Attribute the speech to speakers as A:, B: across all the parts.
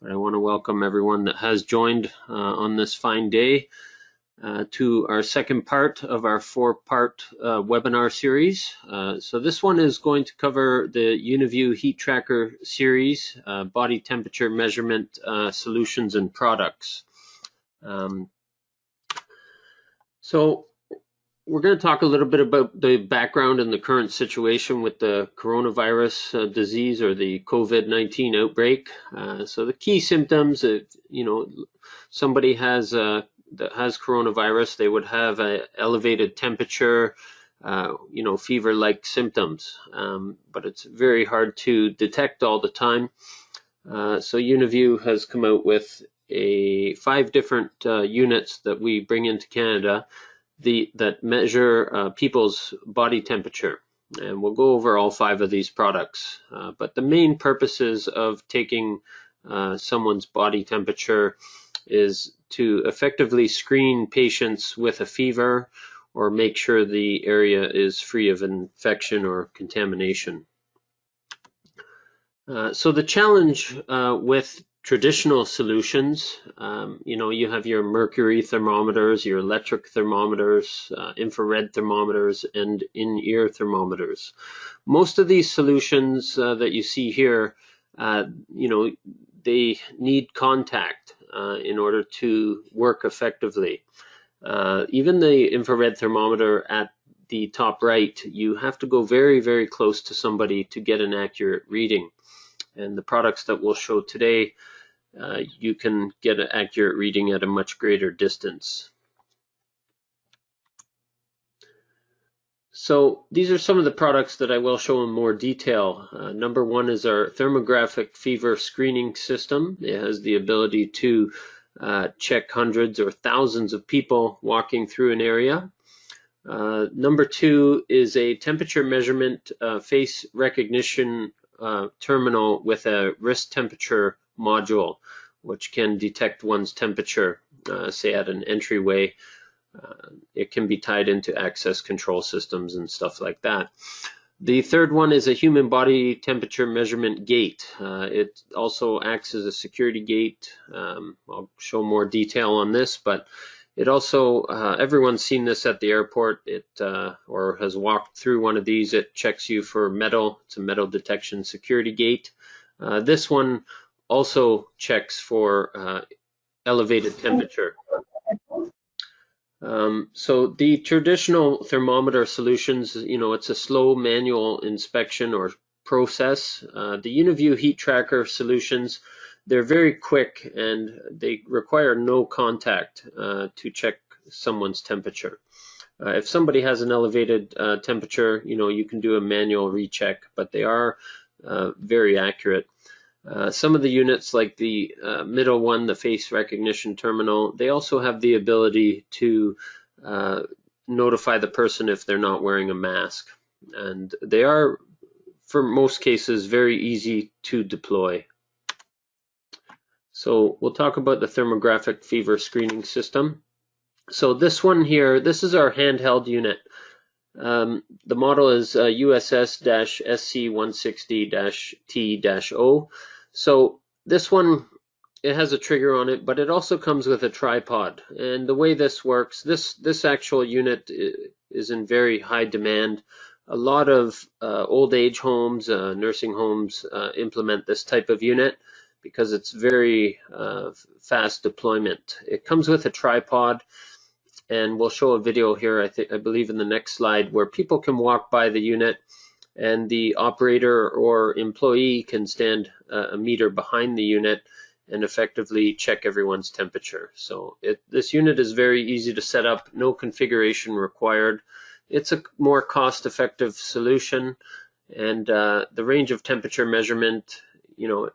A: but I want to welcome everyone that has joined on this fine day to our second part of our four-part webinar series. So this one is going to cover the UniView Heat Tracker series, body temperature measurement solutions and products. So we're going to talk a little bit about the background and the current situation with the coronavirus disease or the COVID-19 outbreak. So the key symptoms, somebody that has coronavirus, they would have an elevated temperature, fever-like symptoms, but it's very hard to detect all the time. So UniView has come out with 5 different units that we bring into Canada that measure people's body temperature. And we'll go over all 5 of these products. But the main purposes of taking someone's body temperature is to effectively screen patients with a fever or make sure the area is free of infection or contamination. So the challenge with traditional solutions, you have your mercury thermometers, your electric thermometers, infrared thermometers, and in-ear thermometers. Most of these solutions that you see here, they need contact in order to work effectively. Even the infrared thermometer at the top right, you have to go very, very close to somebody to get an accurate reading. And the products that we'll show today, you can get an accurate reading at a much greater distance. So these are some of the products that I will show in more detail. Number 1 is our thermographic fever screening system. It has the ability to check hundreds or thousands of people walking through an area. Number 2 is a temperature measurement face recognition terminal with a wrist temperature module, which can detect one's temperature, say at an entryway. It can be tied into access control systems and stuff like that. The third one is a human body temperature measurement gate. It also acts as a security gate. I'll show more detail on this, but it also, everyone's seen this at the airport, or has walked through one of these. It checks you for metal. It's a metal detection security gate. This one also checks for elevated temperature. So the traditional thermometer solutions, it's a slow manual inspection or process. The UniView Heat Tracker solutions, they're very quick and they require no contact to check someone's temperature. If somebody has an elevated temperature, you can do a manual recheck, but they are very accurate. Some of the units, like the middle one, the face recognition terminal, they also have the ability to notify the person if they're not wearing a mask. And they are, for most cases, very easy to deploy. So we'll talk about the thermographic fever screening system. So this one here, this is our handheld unit. The model is USS-SC160-T-O. So this one, it has a trigger on it, but it also comes with a tripod. And the way this works, this actual unit is in very high demand. A lot of old age homes, nursing homes implement this type of unit because it's very fast deployment. It comes with a tripod. And we'll show a video here, I believe in the next slide, where people can walk by the unit and the operator or employee can stand a meter behind the unit and effectively check everyone's temperature. So this unit is very easy to set up, no configuration required. It's a more cost-effective solution, and the range of temperature measurement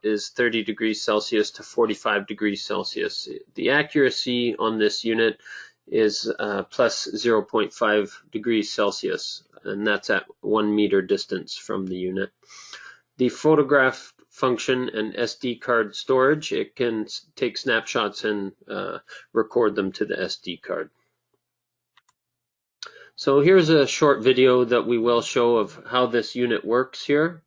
A: is 30 degrees Celsius to 45 degrees Celsius. The accuracy on this unit is plus 0.5 degrees Celsius, and that's at 1 meter distance from the unit. The photograph function and SD card storage, it can take snapshots and record them to the SD card. So here's a short video that we will show of how this unit works here.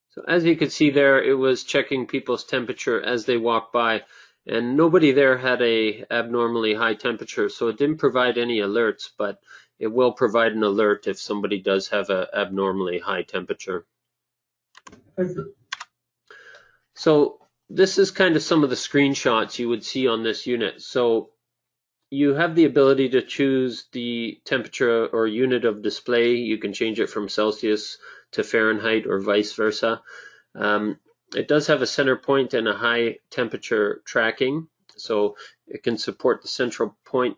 A: So as you can see there, it was checking people's temperature as they walk by, and nobody there had a abnormally high temperature, so it didn't provide any alerts, but it will provide an alert if somebody does have an abnormally high temperature. So this is kind of some of the screenshots you would see on this unit. So you have the ability to choose the temperature or unit of display. You can change it from Celsius to Fahrenheit or vice versa. It does have a center point and a high temperature tracking, so it can support the central point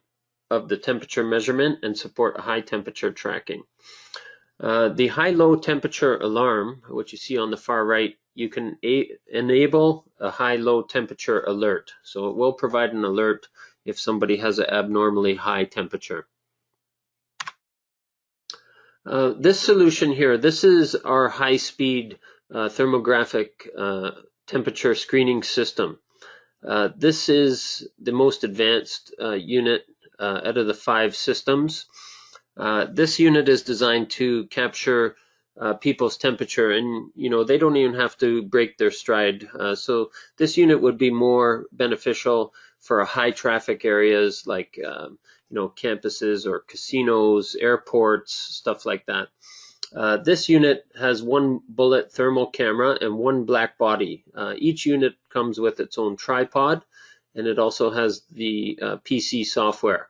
A: of the temperature measurement and support a high temperature tracking. The high-low temperature alarm, which you see on the far right, you can enable a high-low temperature alert. So it will provide an alert if somebody has an abnormally high temperature. This solution here, this is our high-speed thermographic temperature screening system. This is the most advanced unit out of the 5 systems. This unit is designed to capture people's temperature, and they don't even have to break their stride. So this unit would be more beneficial for high traffic areas like campuses or casinos, airports, stuff like that. This unit has 1 bullet thermal camera and 1 black body. Each unit comes with its own tripod, and it also has the PC software.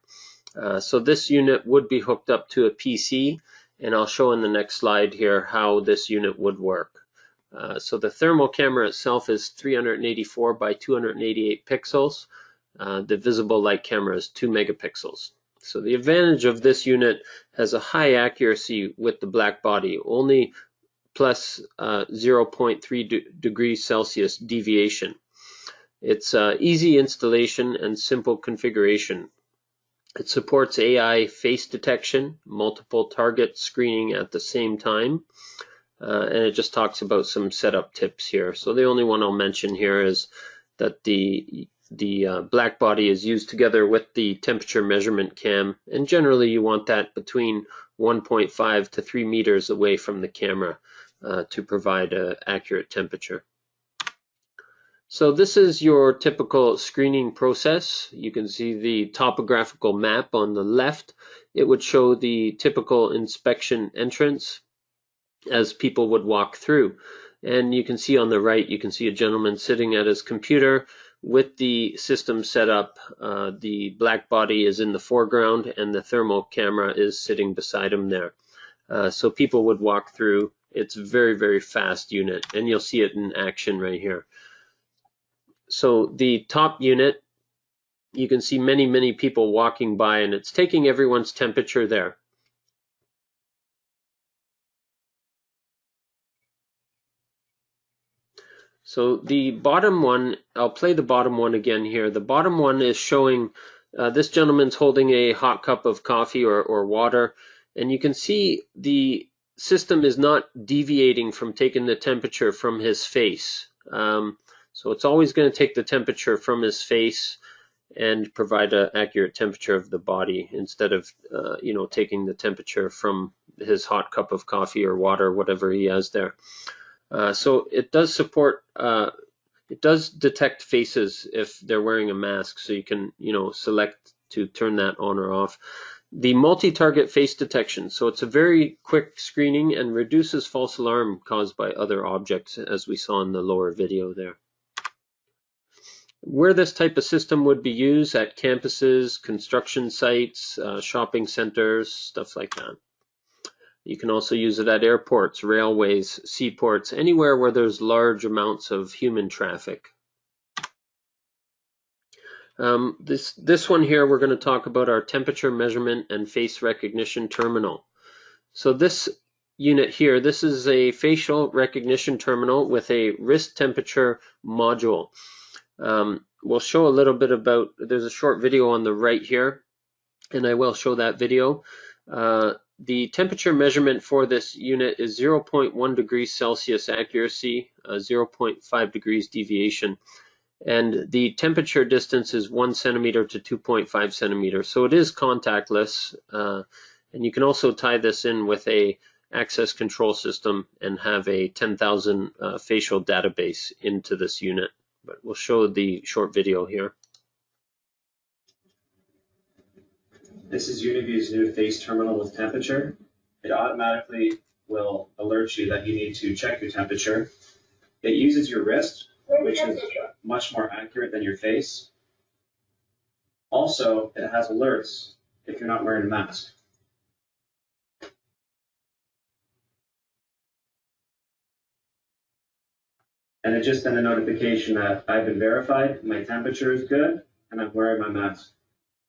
A: So this unit would be hooked up to a PC, and I'll show in the next slide here how this unit would work. So the thermal camera itself is 384 by 288 pixels. The visible light camera is 2 megapixels. So the advantage of this unit has a high accuracy with the black body, only plus 0.3 degrees Celsius deviation. It's easy installation and simple configuration. It supports AI face detection, multiple target screening at the same time, and it just talks about some setup tips here. So the only one I'll mention here is that the black body is used together with the temperature measurement cam, and generally you want that between 1.5 to 3 meters away from the camera to provide an accurate temperature. So this is your typical screening process. You can see the topographical map on the left. It would show the typical inspection entrance as people would walk through. And you can see on the right, you can see a gentleman sitting at his computer with the system set up. The black body is in the foreground and the thermal camera is sitting beside him there. So people would walk through. It's a very, very fast unit, and you'll see it in action right here. So the top unit, you can see many, many people walking by, and it's taking everyone's temperature there. So the bottom one, I'll play the bottom one again here. The bottom one is showing this gentleman's holding a hot cup of coffee or water, and you can see the system is not deviating from taking the temperature from his face. So it's always going to take the temperature from his face and provide an accurate temperature of the body instead of taking the temperature from his hot cup of coffee or water, whatever he has there. So it does support, it does detect faces if they're wearing a mask, so you can select to turn that on or off. The multi-target face detection, so it's a very quick screening and reduces false alarm caused by other objects, as we saw in the lower video there. Where this type of system would be used at campuses, construction sites, shopping centers, stuff like that. You can also use it at airports, railways, seaports, anywhere where there's large amounts of human traffic. This one here, we're going to talk about our temperature measurement and face recognition terminal. So this unit here, this is a facial recognition terminal with a wrist temperature module. We'll show a little bit about, there's a short video on the right here, and I will show that video. The temperature measurement for this unit is 0.1 degrees Celsius accuracy, 0.5 degrees deviation, and the temperature distance is 1 centimeter to 2.5 centimeters. So it is contactless, and you can also tie this in with a access control system and have a 10,000 facial database into this unit. But we'll show the short video here.
B: This is UniView's new face terminal with temperature. It automatically will alert you that you need to check your temperature. It uses your wrist, which is much more accurate than your face. Also, it has alerts if you're not wearing a mask. And it just sent a notification that I've been verified, my temperature is good, and I'm wearing my mask.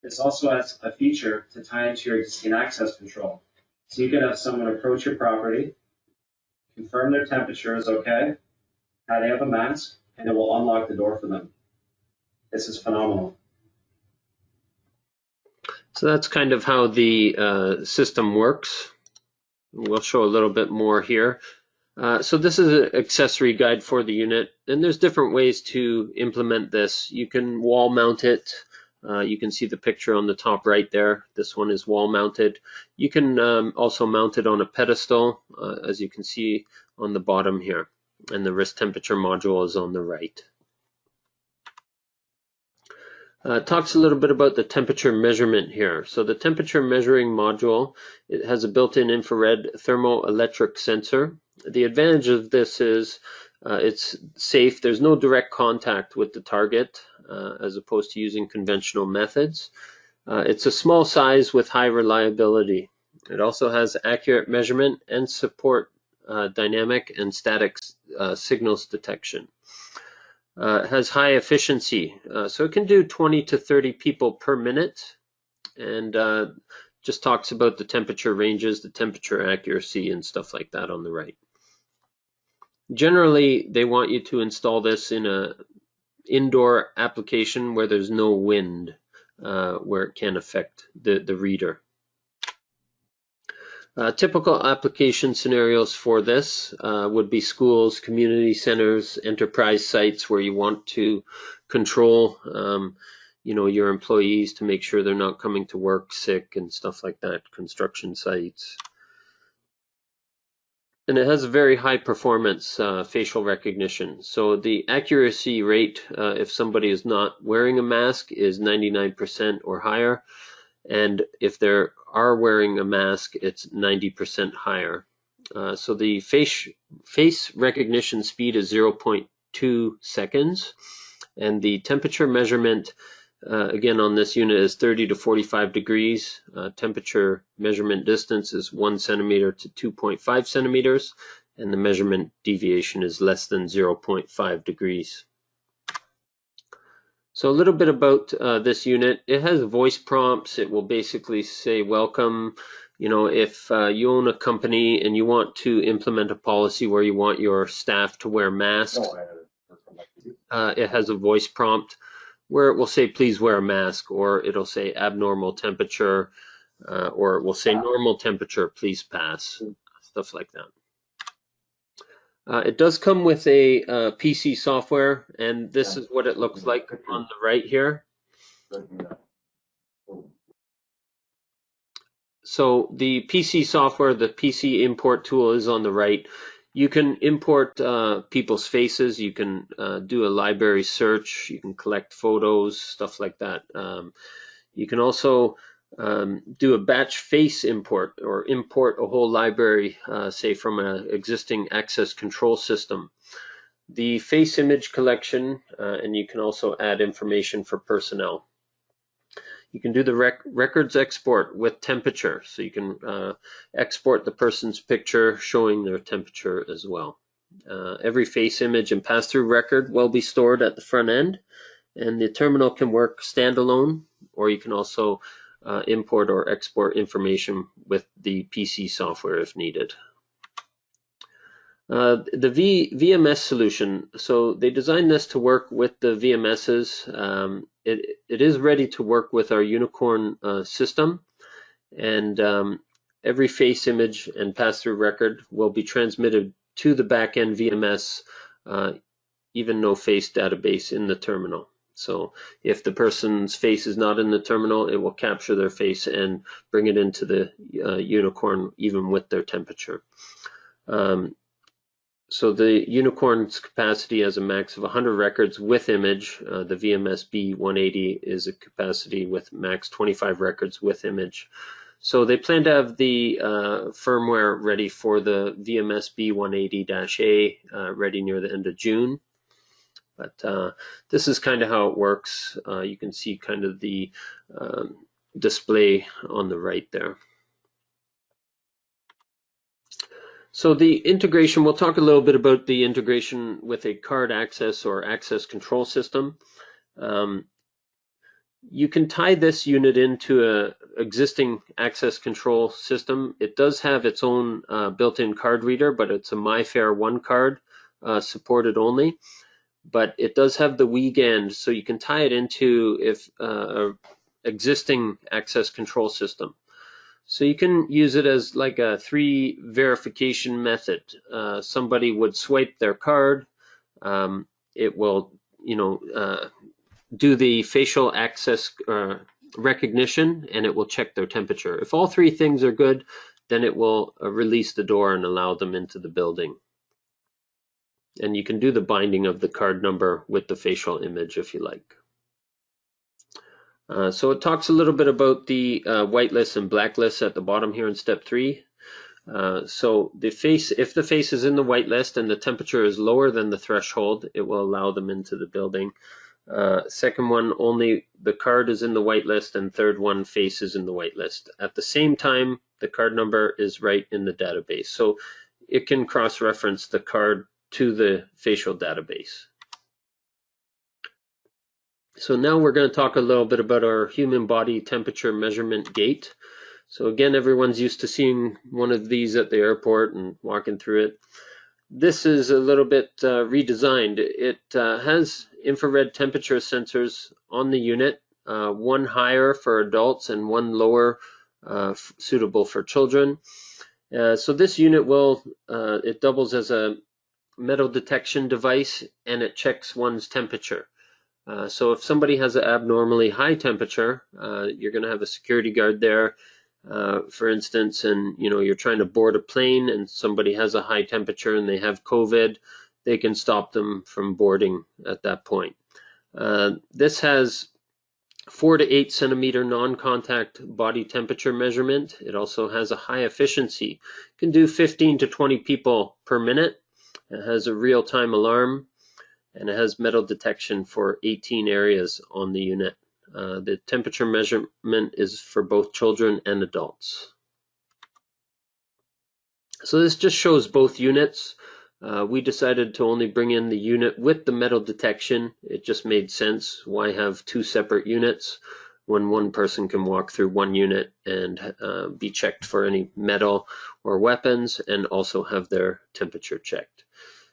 B: This also has a feature to tie into your existing access control. So you can have someone approach your property, confirm their temperature is okay, how they have a mask, and it will unlock the door for them. This is phenomenal.
A: So that's kind of how the system works. We'll show a little bit more here. So this is an accessory guide for the unit, and there's different ways to implement this. You can wall mount it. You can see the picture on the top right there. This one is wall mounted. You can also mount it on a pedestal, as you can see on the bottom here. And the wrist temperature module is on the right. Talks a little bit about the temperature measurement here. So the temperature measuring module, it has a built-in infrared thermoelectric sensor. The advantage of this is it's safe. There's no direct contact with the target as opposed to using conventional methods. It's a small size with high reliability. It also has accurate measurement and support dynamic and static signals detection. It has high efficiency, so it can do 20 to 30 people per minute, and just talks about the temperature ranges, the temperature accuracy, and stuff like that on the right. Generally, they want you to install this in an indoor application where there's no wind, where it can affect the reader. Typical application scenarios for this would be schools, community centers, enterprise sites where you want to control your employees to make sure they're not coming to work sick and stuff like that, construction sites. And it has a very high performance facial recognition. So the accuracy rate, if somebody is not wearing a mask, is 99% or higher. And if they are wearing a mask, it's 90% higher. So the face recognition speed is 0.2 seconds. And the temperature measurement, again, on this unit is 30 to 45 degrees. Temperature measurement distance is 1 centimeter to 2.5 centimeters. And the measurement deviation is less than 0.5 degrees. So a little bit about this unit. It has voice prompts. It will basically say welcome. If you own a company and you want to implement a policy where you want your staff to wear masks, it has a voice prompt where it will say please wear a mask, or it'll say abnormal temperature, or it will say normal temperature, please pass, stuff like that. It does come with a PC software, and this is what it looks like on the right here. So the PC software, the PC import tool is on the right. You can import people's faces. You can do a library search. You can collect photos, stuff like that. You can also do a batch face import, or import a whole library, say from an existing access control system. The face image collection, and you can also add information for personnel. You can do the records export with temperature, so you can export the person's picture showing their temperature as well. Every face image and pass-through record will be stored at the front end, and the terminal can work standalone, or you can also import or export information with the PC software if needed. The VMS solution, so they designed this to work with the VMSs. It is ready to work with our Unicorn system, and every face image and pass-through record will be transmitted to the back-end VMS, even no face database in the terminal. So if the person's face is not in the terminal, it will capture their face and bring it into the Unicorn even with their temperature. So the Unicorn's capacity has a max of 100 records with image. The VMS B180 is a capacity with max 25 records with image. So they plan to have the firmware ready for the VMS B180-A ready near the end of June. But this is kind of how it works. You can see kind of the display on the right there. So the integration, we'll talk a little bit about the integration with a card access or access control system. You can tie this unit into an existing access control system. It does have its own built-in card reader, but it's a MyFair 1 card supported only. But it does have the WeGAN, so you can tie it into an existing access control system. So you can use it as like a 3 verification method. Somebody would swipe their card. It will, do the facial access recognition, and it will check their temperature. If all 3 things are good, then it will release the door and allow them into the building. And you can do the binding of the card number with the facial image if you like. So it talks a little bit about the whitelist and blacklist at the bottom here in step 3. So the face, if the face is in the whitelist and the temperature is lower than the threshold, it will allow them into the building. Second one, only the card is in the whitelist, and third one, face is in the whitelist. At the same time, the card number is right in the database. So it can cross-reference the card to the facial database. So now we're going to talk a little bit about our human body temperature measurement gate. So again, everyone's used to seeing one of these at the airport and walking through it. This is a little bit redesigned. It has infrared temperature sensors on the unit, one higher for adults and one lower suitable for children. So this unit it doubles as a metal detection device, and it checks one's temperature. So if somebody has an abnormally high temperature, you're going to have a security guard there, for instance, and you're trying to board a plane and somebody has a high temperature and they have COVID, they can stop them from boarding at that point. This has 4 to 8 centimeter non-contact body temperature measurement. It also has a high efficiency. It can do 15 to 20 people per minute. It has a real-time alarm, and it has metal detection for 18 areas on the unit. The temperature measurement is for both children and adults. So this just shows both units. We decided to only bring in the unit with the metal detection. It just made sense. Why have 2 separate units when one person can walk through one unit and be checked for any metal or weapons, and also have their temperature checked.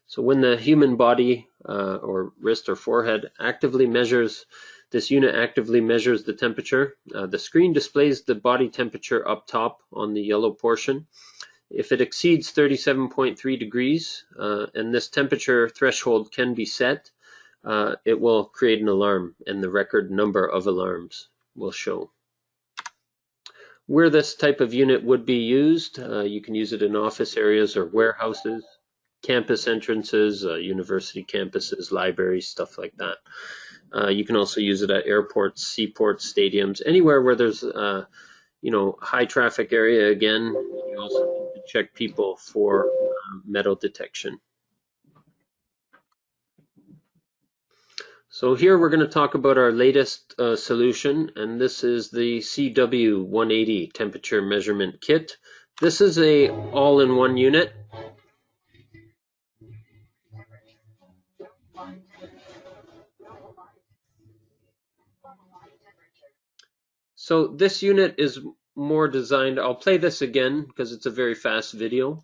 A: So when the human body or wrist or forehead actively measures, this unit actively measures the temperature. The screen displays the body temperature up top on the yellow portion. If it exceeds 37.3 degrees, and this temperature threshold can be set, it will create an alarm, and the record number of alarms will show. Where this type of unit would be used, you can use it in office areas or warehouses, campus entrances, university campuses, libraries, stuff like that. You can also use it at airports, seaports, stadiums, anywhere where there's high traffic area. Again, you also need to check people for metal detection. So here we're going to talk about our latest solution, and this is the CW180 temperature measurement kit. This is a all-in-one unit. So this unit is more designed, I'll play this again because it's a very fast video.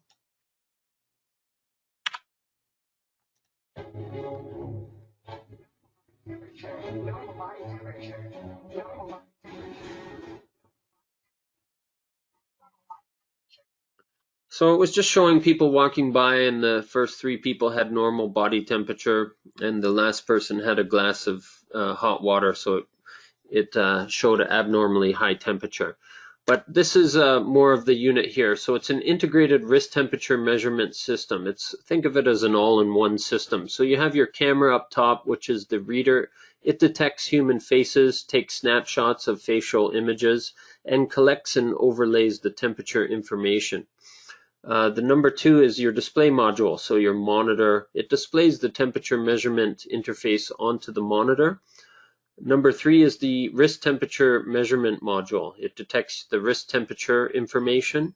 A: So it was just showing people walking by, and the first 3 people had normal body temperature, and the last person had a glass of hot water, so it showed an abnormally high temperature. But this is more of the unit here. So it's an integrated wrist temperature measurement system. Think of it as an all-in-one system. So you have your camera up top, which is the reader. It detects human faces, takes snapshots of facial images, and collects and overlays the temperature information. The number 2 is your display module. So your monitor, it displays the temperature measurement interface onto the monitor. Number 3 is the wrist temperature measurement module. It detects the wrist temperature information.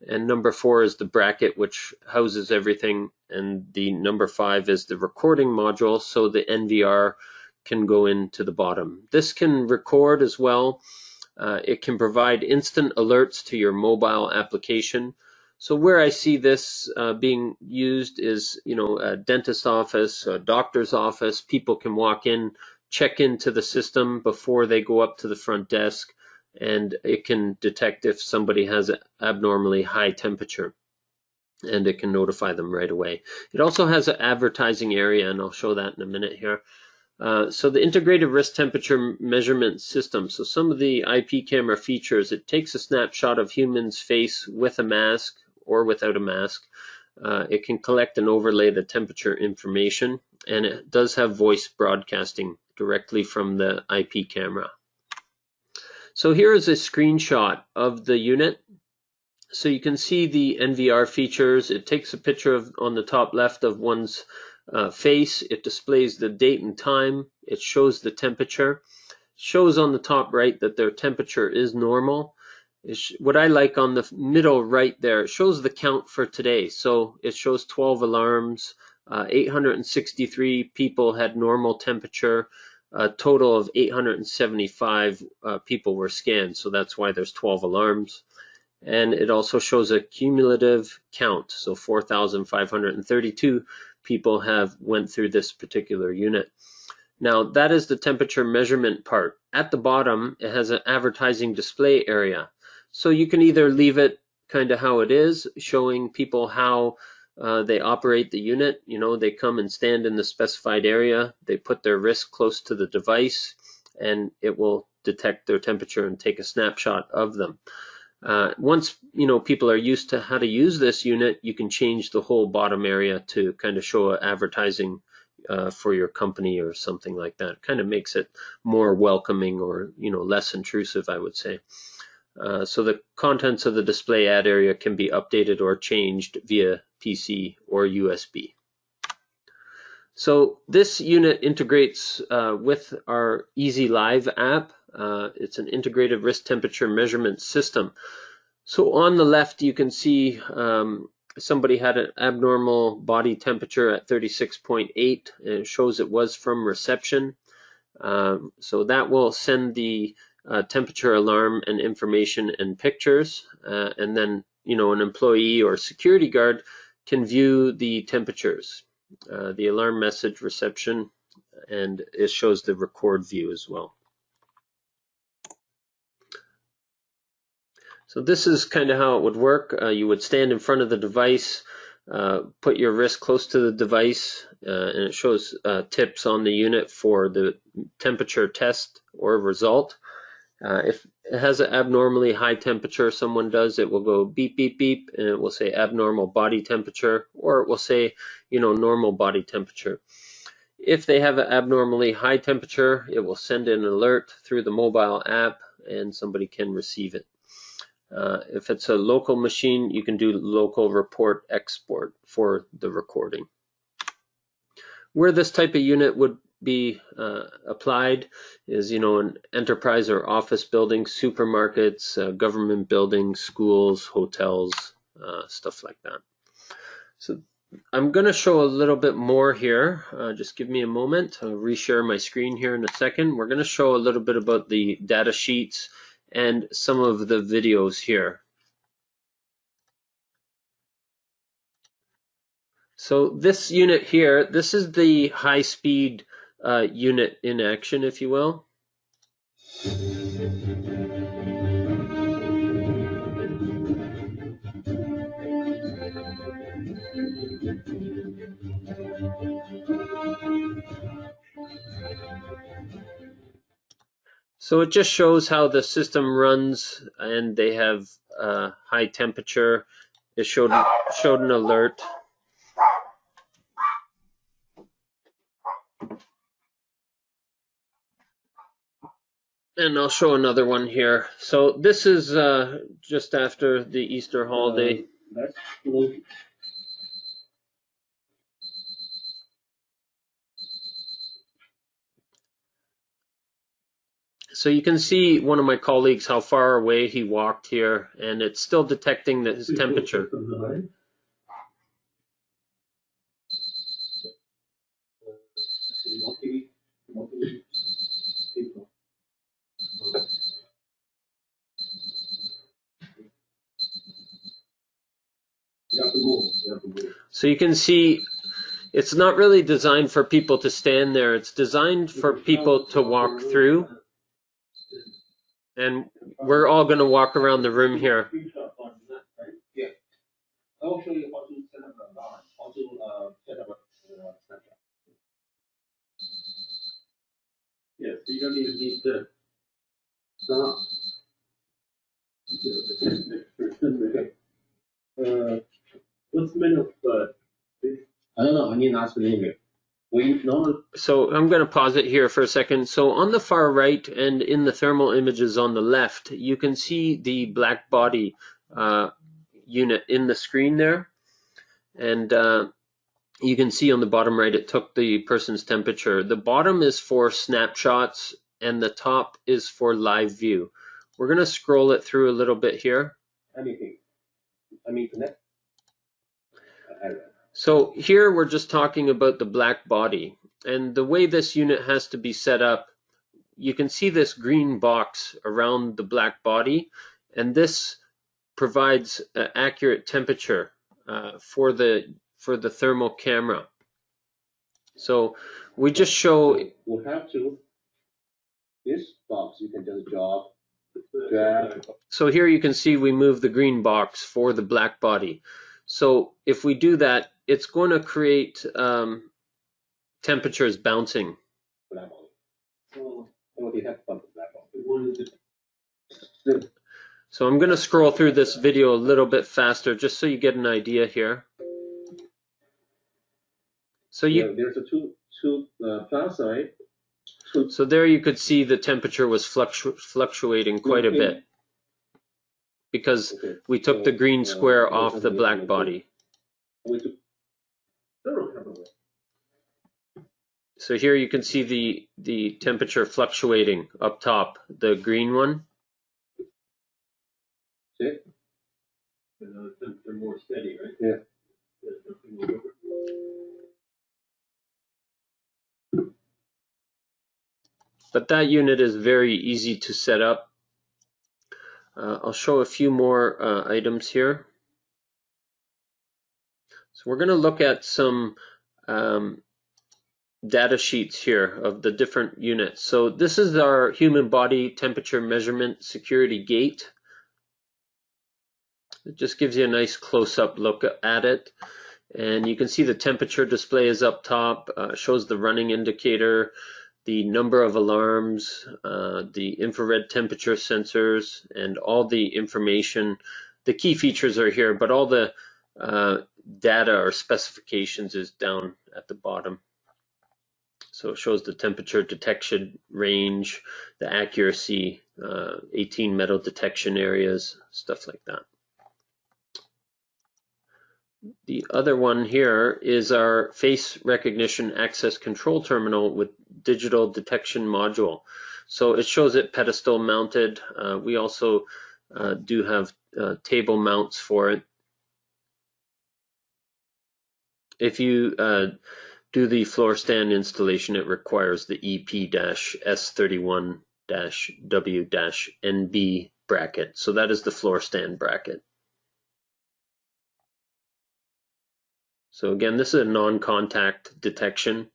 A: And number 4 is the bracket, which houses everything. And the number 5 is the recording module, so the NVR can go into the bottom. This can record as well. It can provide instant alerts to your mobile application. So where I see this being used is, a dentist office, a doctor's office. People can walk in, check into the system before they go up to the front desk, and it can detect if somebody has an abnormally high temperature, and it can notify them right away. It also has an advertising area, and I'll show that in a minute here. So the integrated wrist temperature measurement system. So some of the IP camera features, it takes a snapshot of human's face with a mask or without a mask. It can collect and overlay the temperature information, and it does have voice broadcasting directly from the IP camera. So here is a screenshot of the unit. So you can see the NVR features. It takes a picture on the top left of one's face. It displays the date and time. It shows the temperature. It shows on the top right that their temperature is normal. What I like on the middle right there, it shows the count for today. So it shows 12 alarms. 863 people had normal temperature. A total of 875 people were scanned. So that's why there's 12 alarms. And it also shows a cumulative count. So 4,532 people went through this particular unit. Now that is the temperature measurement part. At the bottom, it has an advertising display area. So you can either leave it kind of how it is, showing people how they operate the unit. They come and stand in the specified area. They put their wrist close to the device, and it will detect their temperature and take a snapshot of them. Once people are used to how to use this unit, you can change the whole bottom area to kind of show advertising for your company or something like that. Kind of makes it more welcoming or less intrusive, I would say. So the contents of the display ad area can be updated or changed via PC or USB. So this unit integrates with our Easy Live app. It's an integrated wrist temperature measurement system. So on the left, you can see somebody had an abnormal body temperature at 36.8, and it shows it was from reception. So that will send the temperature alarm and information and pictures, and then an employee or security guard can view the temperatures, the alarm message reception, and it shows the record view as well. So this is kind of how it would work. You would stand in front of the device, put your wrist close to the device, and it shows tips on the unit for the temperature test or result. If it has an abnormally high temperature someone does, it will go beep, beep, beep, and it will say abnormal body temperature, or it will say, normal body temperature. If they have an abnormally high temperature, it will send an alert through the mobile app, and somebody can receive it. If it's a local machine, you can do local report export for the recording. Where this type of unit would be applied is, an enterprise or office building, supermarkets, government buildings, schools, hotels, stuff like that. So I'm going to show a little bit more here. Just give me a moment. I'll reshare my screen here in a second. We're going to show a little bit about the data sheets and some of the videos here. So this unit here, this is the high-speed unit in action, if you will. So it just shows how the system runs, and they have high temperature. It showed an alert. And I'll show another one here. So this is just after the Easter holiday.
B: That's cool.
A: So you can see one of my colleagues how far away he walked here, and it's still detecting his temperature. So you can see it's not really designed for people to stand there. It's designed for people to walk through. And we're all going to walk around the room here.
C: Yeah. I'll show you how to set up an alarm, how to set up a snapshot. Yeah, so you don't even need to start. What's the name of this? I don't know, I need to ask the name. We know.
A: So I'm going to pause it here for a second. So on the far right and in the thermal images on the left, you can see the black body unit in the screen there. And you can see on the bottom right, it took the person's temperature. The bottom is for snapshots and the top is for live view. We're going to scroll it through a little bit here.
C: Anything. I mean, connect.
A: So here we're just talking about the black body, and the way this unit has to be set up, you can see this green box around the black body, and this provides an accurate temperature for the thermal camera. So we just show.
C: We'll have to. This box you can just drag.
A: So here you can see we move the green box for the black body. So if we do that, it's going to create temperatures bouncing.
C: Black body. So what do you have from the black body?
A: So I'm going to scroll through this video a little bit faster just so you get an idea here. So
C: there's a two plus side.
A: So there you could see the temperature was fluctuating quite a bit because we took the green square off the black body. So here you can see the temperature fluctuating up top, the green one.
C: See? They're more steady, right? Yeah.
A: But that unit is very easy to set up. I'll show a few more items here. So we're going to look at some data sheets here of the different units. So this is our human body temperature measurement security gate. It just gives you a nice close-up look at it. And you can see the temperature display is up top, shows the running indicator, the number of alarms, the infrared temperature sensors, and all the information. The key features are here, but all the data or specifications is down at the bottom. So it shows the temperature detection range, the accuracy, 18 metal detection areas, stuff like that. The other one here is our face recognition access control terminal with digital detection module. So it shows it pedestal mounted. We also do have table mounts for it. If you do the floor stand installation, it requires the EP-S31-W-NB bracket. So that is the floor stand bracket. So again, this is a non-contact detection.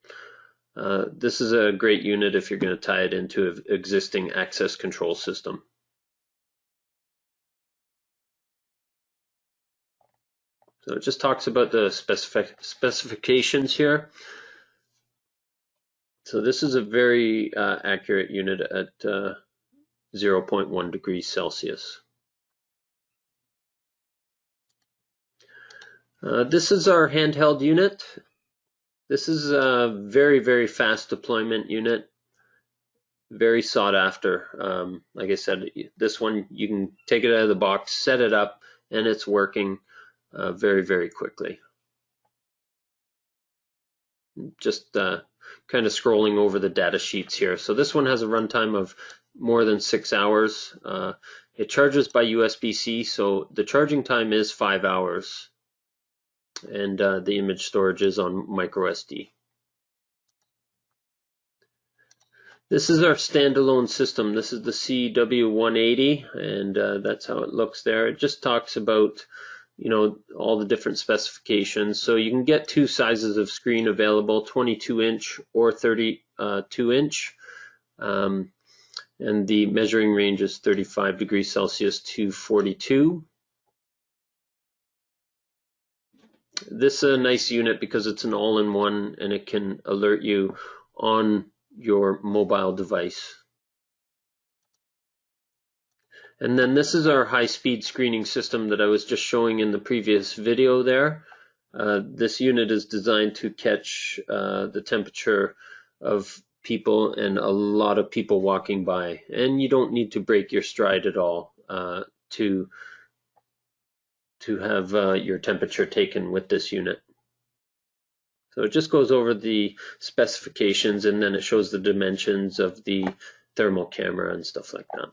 A: This is a great unit if you're going to tie it into an existing access control system. So it just talks about the specifications here. So this is a very accurate unit at 0.1 degrees Celsius. This is our handheld unit. This is a very, very fast deployment unit, very sought after. Like I said, this one, you can take it out of the box, set it up, and it's working very, very quickly. Just kind of scrolling over the data sheets here. So this one has a runtime of more than 6 hours. It charges by USB-C, so the charging time is 5 hours. And the image storage is on microSD. This is our standalone system. This is the CW180, and that's how it looks there. It just talks about, you know, all the different specifications. So you can get two sizes of screen available, 22-inch or 32-inch. And the measuring range is 35 degrees Celsius to 42. This is a nice unit because it's an all-in-one and it can alert you on your mobile device. And then this is our high-speed screening system that I was just showing in the previous video there. This unit is designed to catch the temperature of people and a lot of people walking by. And you don't need to break your stride at all to have your temperature taken with this unit. So it just goes over the specifications and then it shows the dimensions of the thermal camera and stuff like that.